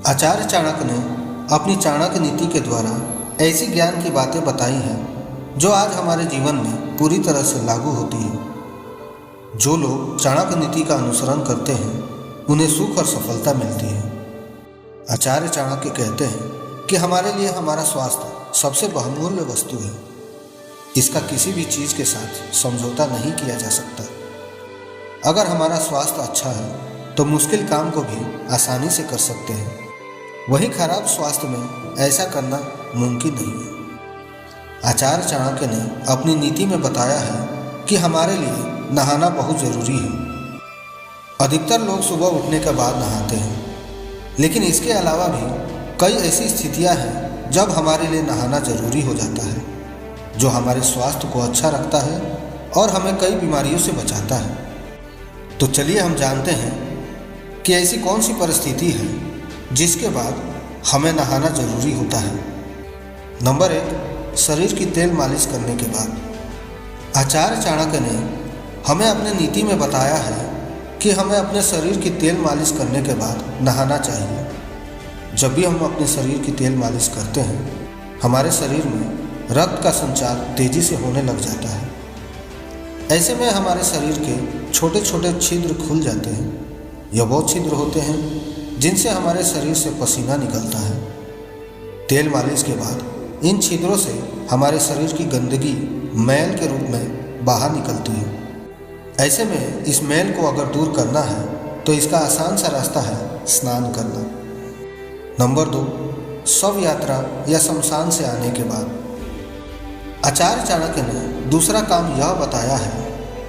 आचार्य चाणक्य ने अपनी चाणक्य नीति के द्वारा ऐसी ज्ञान की बातें बताई हैं जो आज हमारे जीवन में पूरी तरह से लागू होती हैं। जो लोग चाणक्य नीति का अनुसरण करते हैं उन्हें सुख और सफलता मिलती है। आचार्य चाणक्य कहते हैं कि हमारे लिए हमारा स्वास्थ्य सबसे बहुमूल्य वस्तु है। इसका किसी भी चीज़ के साथ समझौता नहीं किया जा सकता। अगर हमारा स्वास्थ्य अच्छा है तो मुश्किल काम को भी आसानी से कर सकते हैं, वहीं खराब स्वास्थ्य में ऐसा करना मुमकिन नहीं है। आचार्य चाणक्य ने अपनी नीति में बताया है कि हमारे लिए नहाना बहुत ज़रूरी है। अधिकतर लोग सुबह उठने के बाद नहाते हैं, लेकिन इसके अलावा भी कई ऐसी स्थितियां हैं जब हमारे लिए नहाना ज़रूरी हो जाता है, जो हमारे स्वास्थ्य को अच्छा रखता है और हमें कई बीमारियों से बचाता है। तो चलिए हम जानते हैं कि ऐसी कौन सी परिस्थिति है जिसके बाद हमें नहाना ज़रूरी होता है। नंबर 1, शरीर की तेल मालिश करने के बाद। आचार्य चाणक्य ने हमें अपने नीति में बताया है कि हमें अपने शरीर की तेल मालिश करने के बाद नहाना चाहिए। जब भी हम अपने शरीर की तेल मालिश करते हैं, हमारे शरीर में रक्त का संचार तेज़ी से होने लग जाता है। ऐसे में हमारे शरीर के छोटे छोटे छिद्र खुल जाते हैं। यह वो छिद्र होते हैं जिनसे हमारे शरीर से पसीना निकलता है। तेल मालिश के बाद इन छिद्रों से हमारे शरीर की गंदगी मैल के रूप में बाहर निकलती है। ऐसे में इस मैल को अगर दूर करना है तो इसका आसान सा रास्ता है स्नान करना। नंबर 2, शव यात्रा या शमशान से आने के बाद। आचार्य चाणक्य ने दूसरा काम यह बताया है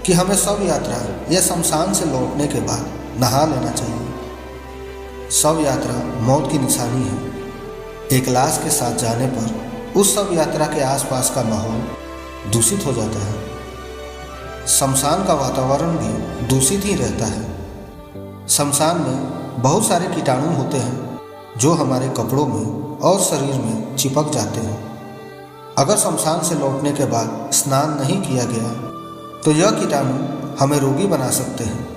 कि हमें शव यात्रा या शमशान से लौटने के बाद नहा लेना चाहिए। शव यात्रा मौत की निशानी है। एक लाश के साथ जाने पर उस शव यात्रा के आसपास का माहौल दूषित हो जाता है। शमशान का वातावरण भी दूषित ही रहता है। शमशान में बहुत सारे कीटाणु होते हैं जो हमारे कपड़ों में और शरीर में चिपक जाते हैं। अगर शमशान से लौटने के बाद स्नान नहीं किया गया तो यह कीटाणु हमें रोगी बना सकते हैं।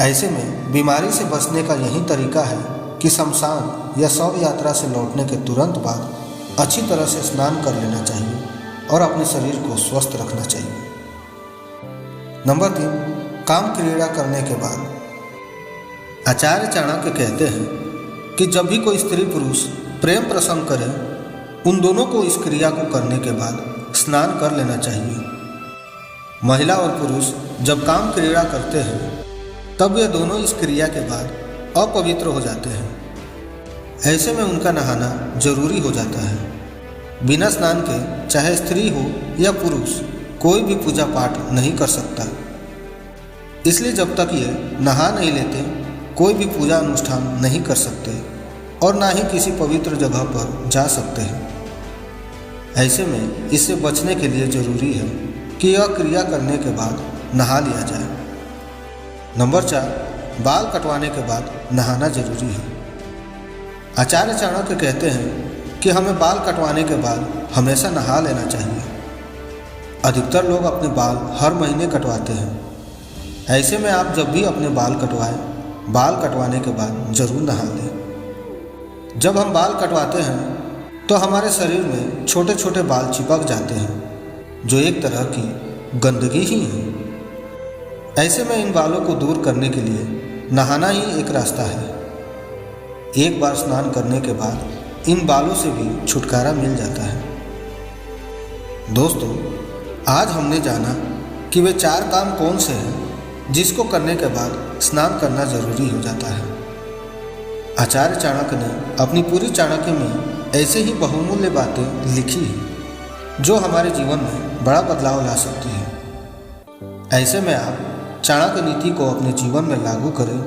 ऐसे में बीमारी से बचने का यही तरीका है कि शमशान या शव यात्रा से लौटने के तुरंत बाद अच्छी तरह से स्नान कर लेना चाहिए और अपने शरीर को स्वस्थ रखना चाहिए। नंबर 3, काम क्रीड़ा करने के बाद। आचार्य चाणक्य कहते हैं कि जब भी कोई स्त्री पुरुष प्रेम प्रसंग करे, उन दोनों को इस क्रिया को करने के बाद स्नान कर लेना चाहिए। महिला और पुरुष जब काम क्रीड़ा करते हैं तब वे दोनों इस क्रिया के बाद अपवित्र हो जाते हैं। ऐसे में उनका नहाना जरूरी हो जाता है। बिना स्नान के चाहे स्त्री हो या पुरुष कोई भी पूजा पाठ नहीं कर सकता। इसलिए जब तक ये नहा नहीं लेते कोई भी पूजा अनुष्ठान नहीं कर सकते और ना ही किसी पवित्र जगह पर जा सकते हैं। ऐसे में इससे बचने के लिए जरूरी है कि यह क्रिया करने के बाद नहा लिया जाए। नंबर 4, बाल कटवाने के बाद नहाना जरूरी है। आचार्य चाणक्य कहते हैं कि हमें बाल कटवाने के बाद हमेशा नहा लेना चाहिए। अधिकतर लोग अपने बाल हर महीने कटवाते हैं। ऐसे में आप जब भी अपने बाल कटवाएं, बाल कटवाने के बाद जरूर नहा लें। जब हम बाल कटवाते हैं तो हमारे शरीर में छोटे छोटे बाल चिपक जाते हैं, जो एक तरह की गंदगी ही है। ऐसे में इन बालों को दूर करने के लिए नहाना ही एक रास्ता है। एक बार स्नान करने के बाद इन बालों से भी छुटकारा मिल जाता है। दोस्तों, आज हमने जाना कि वे 4 काम कौन से हैं जिसको करने के बाद स्नान करना जरूरी हो जाता है। आचार्य चाणक्य ने अपनी पूरी चाणक्य में ऐसे ही बहुमूल्य बातें लिखी हैं जो हमारे जीवन में बड़ा बदलाव ला सकती है। ऐसे में आप चाणक्य नीति को अपने जीवन में लागू करें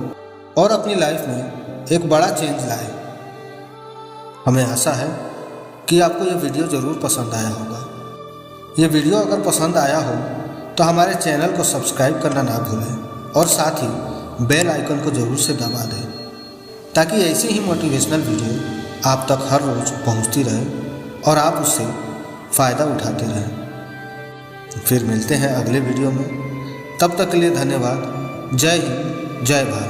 और अपनी लाइफ में एक बड़ा चेंज लाएं। हमें आशा है कि आपको यह वीडियो ज़रूर पसंद आया होगा। ये वीडियो अगर पसंद आया हो तो हमारे चैनल को सब्सक्राइब करना ना भूलें और साथ ही बेल आइकन को ज़रूर से दबा दें, ताकि ऐसी ही मोटिवेशनल वीडियो आप तक हर रोज़ पहुंचती रहे और आप उससे फ़ायदा उठाते रहें। फिर मिलते हैं अगले वीडियो में। तब तक के लिए धन्यवाद। जय हिंद, जय भारत।